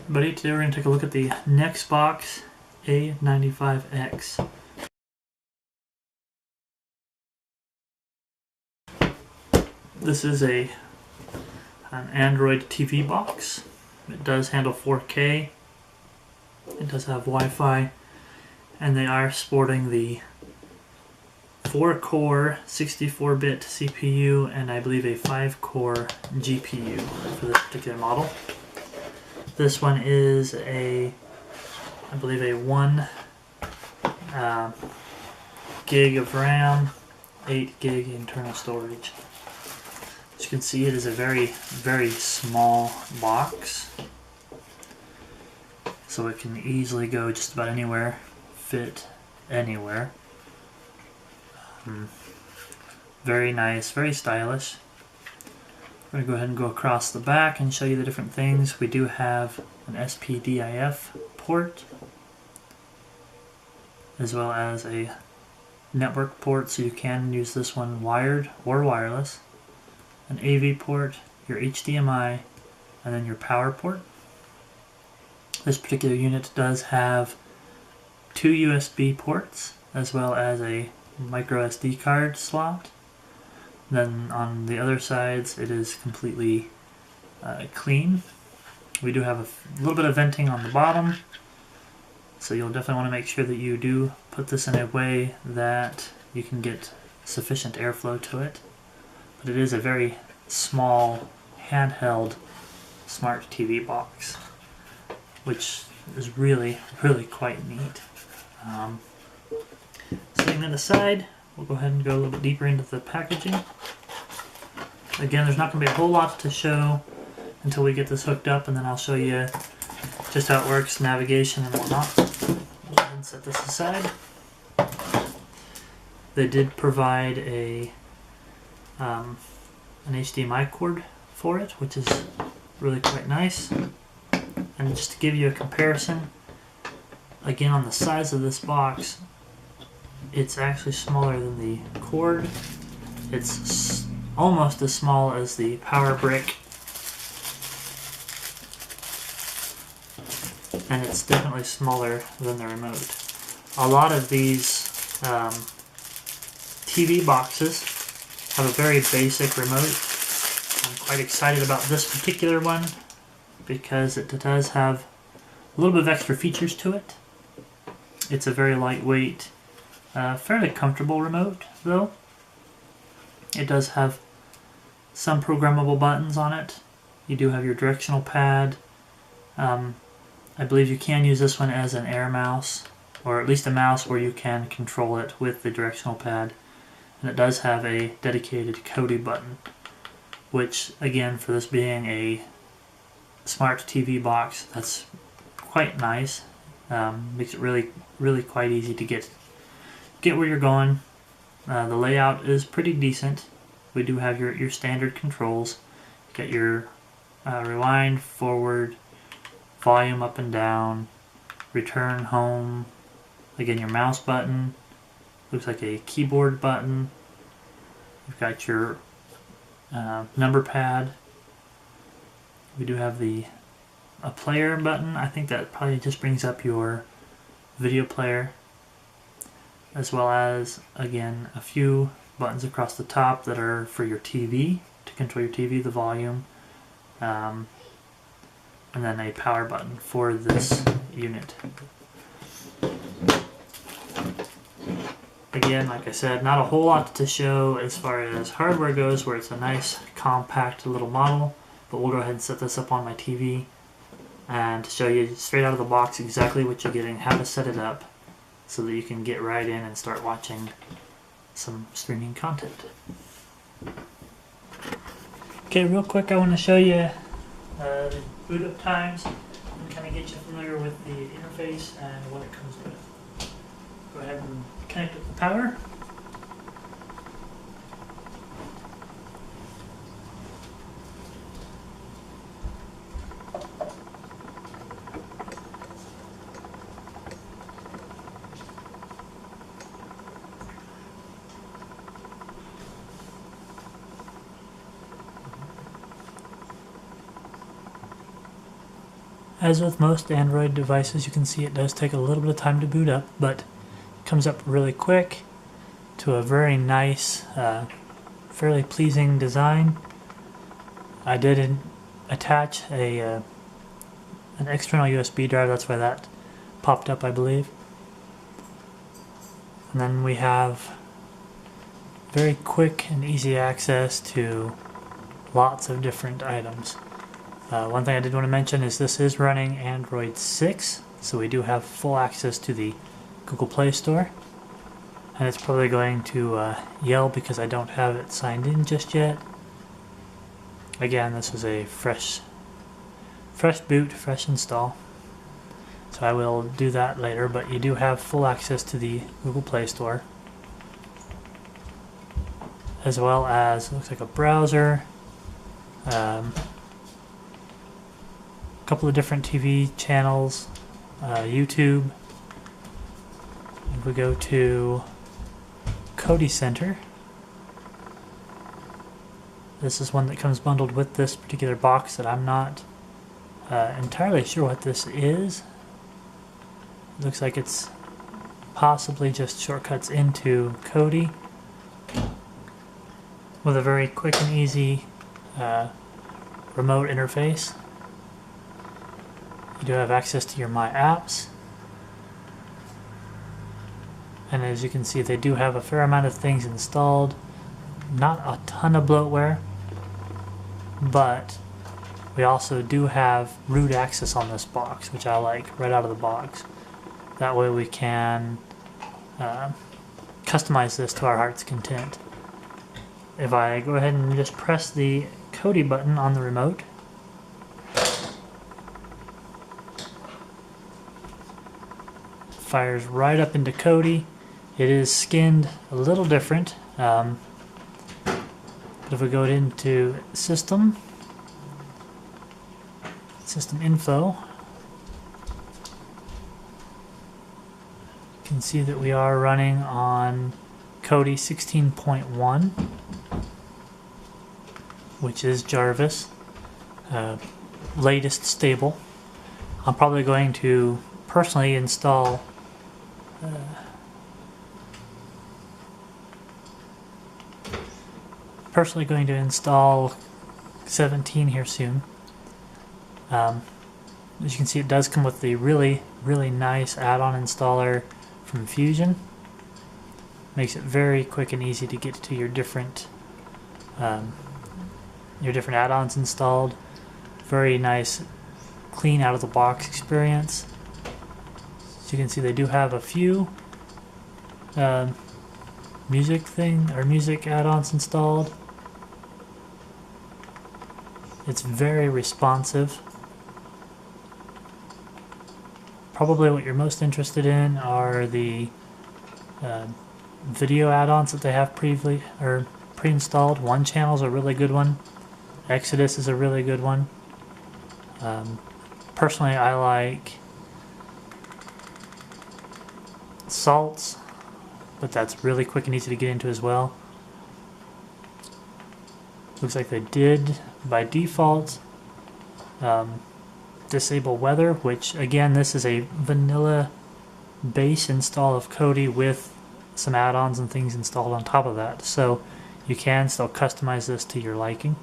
Buddy, today we're going to take a look at the Nexbox A95X. This is an Android TV box. It does handle 4K. It does have Wi-Fi, and they are sporting the 4-core 64-bit CPU and I believe a 5-core GPU for this particular model. This one is I believe a 1 gig of RAM, 8 gig internal storage. As you can see, it is a very, very small box, so it can easily go just about anywhere, fit anywhere. Very nice, very stylish. I'm going to go ahead and go across the back and show you the different things. We do have an SPDIF port, as well as a network port, so you can use this one wired or wireless, an AV port, your HDMI, and then your power port. This particular unit does have 2 USB ports, as well as a micro SD card slot. Then on the other sides, it is completely clean. We do have a little bit of venting on the bottom, so you'll definitely want to make sure that you do put this in a way that you can get sufficient airflow to it. But it is a very small, handheld smart TV box, which is really, really quite neat. Setting that aside, we'll go ahead and go a little bit deeper into the packaging. Again, there's not going to be a whole lot to show until we get this hooked up, and then I'll show you just how it works, navigation and whatnot. We'll go ahead and set this aside. They did provide an HDMI cord for it, which is really quite nice. And just to give you a comparison, again, on the size of this box, it's actually smaller than the cord. It's almost as small as the power brick, and it's definitely smaller than the remote. A lot of these TV boxes have a very basic remote. I'm quite excited about this particular one because it does have a little bit of extra features to it. It's a very lightweight, fairly comfortable remote, though. It does have some programmable buttons on it. You do have your directional pad. I believe you can use this one as an air mouse, or at least a mouse where you can control it with the directional pad. And it does have a dedicated Kodi button, which, again, for this being a smart TV box, that's quite nice. Makes it really, really quite easy to get where you're going. The layout is pretty decent. We do have your standard controls. You got your rewind, forward, volume up and down, return home. Again, your mouse button looks like a keyboard button. You've got your number pad. We do have a player button. I think that probably just brings up your video player, as well as, again, a few buttons across the top that are for your TV, to control your TV, the volume, and then a power button for this unit. Again, like I said, not a whole lot to show as far as hardware goes, where it's a nice, compact little model, but we'll go ahead and set this up on my TV and show you straight out of the box exactly what you're getting, how to set it up, so that you can get right in and start watching some streaming content. Okay, real quick, I want to show you the boot up times and kind of get you familiar with the interface and what it comes with. Go ahead and connect with the power. As with most Android devices, you can see it does take a little bit of time to boot up, but it comes up really quick to a very nice, fairly pleasing design. I did attach an external USB drive, that's why that popped up, I believe. And then we have very quick and easy access to lots of different items. One thing I did want to mention is this is running Android 6, so we do have full access to the Google Play Store. And it's probably going to yell because I don't have it signed in just yet. Again, this was a fresh boot, fresh install. So I will do that later, but you do have full access to the Google Play Store. As well as, looks like a browser, a couple of different TV channels, YouTube. If we go to Kodi Center, this is one that comes bundled with this particular box that I'm not entirely sure what this is. It looks like it's possibly just shortcuts into Kodi with a very quick and easy remote interface. You do have access to your My Apps, and as you can see, they do have a fair amount of things installed. Not a ton of bloatware, but we also do have root access on this box, which I like right out of the box. That way we can customize this to our heart's content. If I go ahead and just press the Kodi button on the remote, fires right up into Kodi. It is skinned a little different. But if we go into System Info, you can see that we are running on Kodi 16.1, which is Jarvis, latest stable. I'm probably going to personally install personally going to install 17 here soon. As you can see, it does come with the really nice add-on installer from Fusion. Makes it very quick and easy to get to your different add-ons installed. Very nice, clean out of the box experience. As you can see, they do have a few music add-ons installed. It's very responsive. Probably what you're most interested in are the video add-ons that they have pre-installed. One Channel is a really good one. Exodus is a really good one. Personally, I like Salts, but that's really quick and easy to get into as well. Looks like they did, by default, disable weather, which again, this is a vanilla base install of Kodi with some add-ons and things installed on top of that, so you can still customize this to your liking.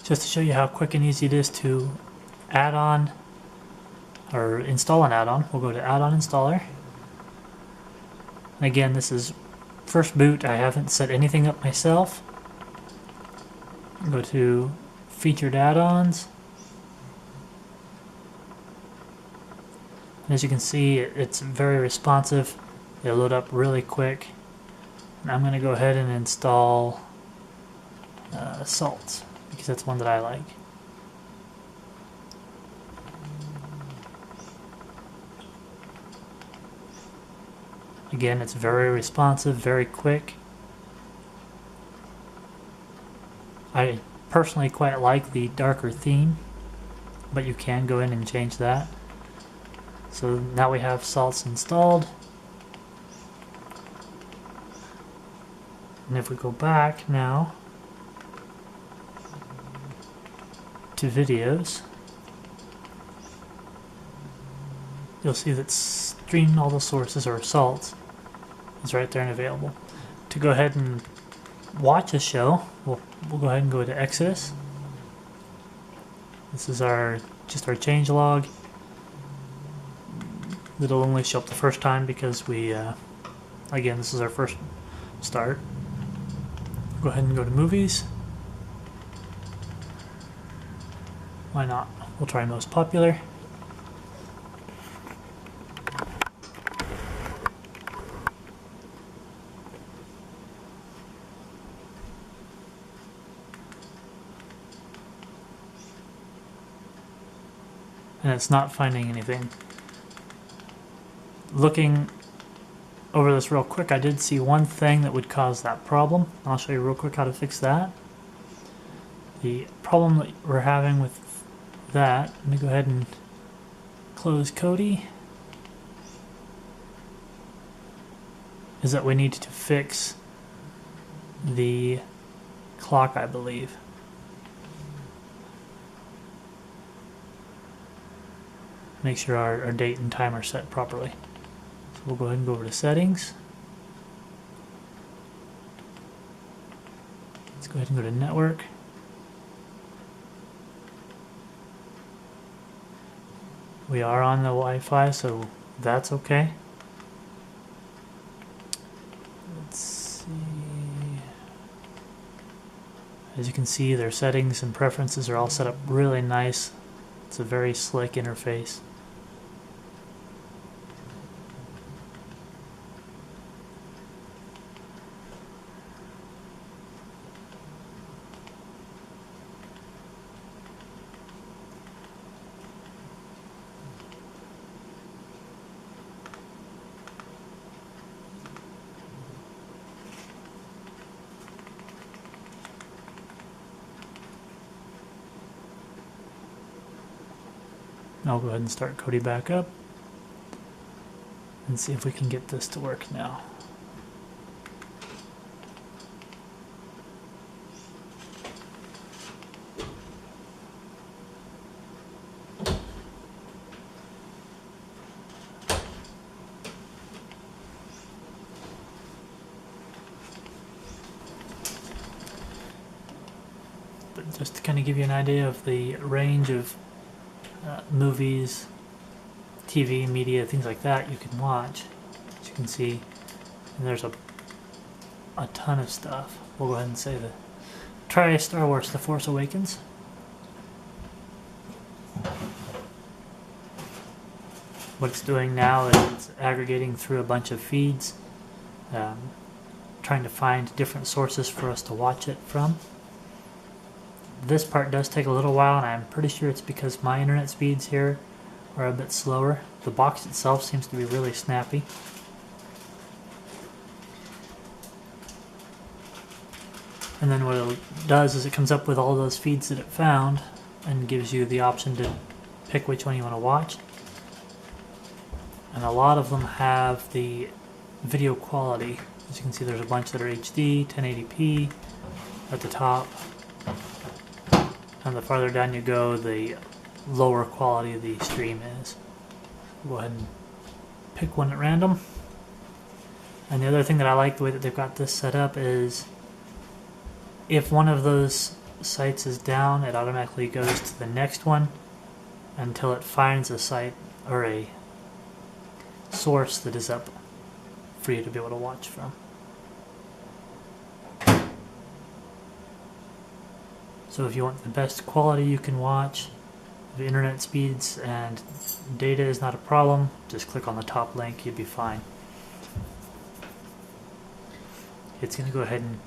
Just to show you how quick and easy it is to add on or install an add-on, we'll go to Add-on Installer. And again, this is first boot. I haven't set anything up myself. Go to Featured Add-ons. As you can see, it's very responsive. They load up really quick. And I'm going to go ahead and install Salt, because that's one that I like. Again, it's very responsive, very quick. I personally quite like the darker theme, but you can go in and change that. So now we have Salts installed. And if we go back now to videos, you'll see that stream all the sources or assaults is right there and available. To go ahead and watch a show, we'll go ahead and go to Exodus. This is just our change log. It'll only show up the first time because we, again, this is our first start. Go ahead and go to movies. Why not? We'll try most popular. And it's not finding anything. Looking over this real quick, I did see one thing that would cause that problem. I'll show you real quick how to fix that. The problem that we're having with that, let me go ahead and close Kodi, is that we need to fix the clock, I believe. Make sure our date and time are set properly. So we'll go ahead and go over to settings. Let's go ahead and go to network. We are on the Wi-Fi, so that's okay. Let's see. As you can see, their settings and preferences are all set up really nice. It's a very slick interface. I'll go ahead and start Kodi back up and see if we can get this to work now. But just to kind of give you an idea of the range of movies, TV, media, things like that you can watch. As you can see, and there's a ton of stuff. We'll go ahead and say that. Try Star Wars: The Force Awakens. What it's doing now is it's aggregating through a bunch of feeds, trying to find different sources for us to watch it from. This part does take a little while, and I'm pretty sure it's because my internet speeds here are a bit slower. The box itself seems to be really snappy. And then what it does is it comes up with all those feeds that it found and gives you the option to pick which one you want to watch. And a lot of them have the video quality. As you can see, there's a bunch that are HD, 1080p at the top. And the farther down you go, the lower quality the stream is. Go ahead and pick one at random. And the other thing that I like the way that they've got this set up is if one of those sites is down, it automatically goes to the next one until it finds a site or a source that is up for you to be able to watch from. So if you want the best quality you can watch, the internet speeds and data is not a problem, just click on the top link, you'll be fine. It's going to go ahead and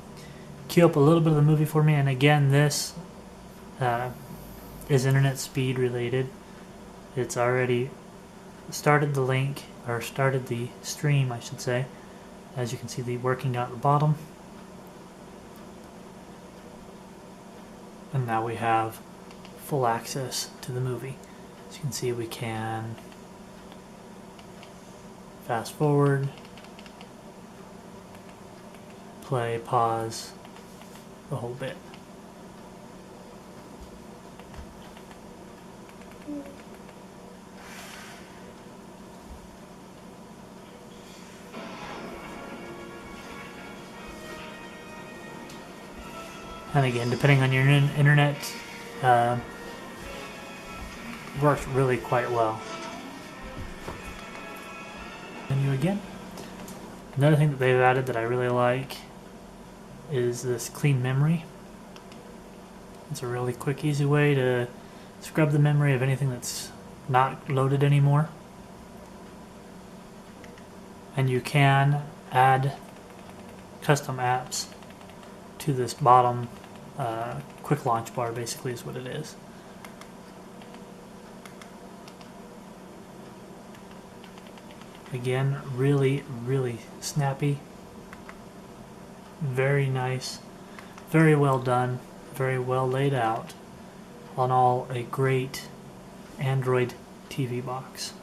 queue up a little bit of the movie for me, and again, this is internet speed related. It's already started the link, or started the stream, I should say. As you can see, the working down at the bottom. And now we have full access to the movie. As you can see, we can fast forward, play, pause, the whole bit. And again, depending on your internet, works really quite well. Menu again. Another thing that they've added that I really like is this clean memory. It's a really quick, easy way to scrub the memory of anything that's not loaded anymore. And you can add custom apps to this bottom quick launch bar, basically is what it is. Again, really, really snappy. Very nice. Very well done. Very well laid out. On all, a great Android TV box.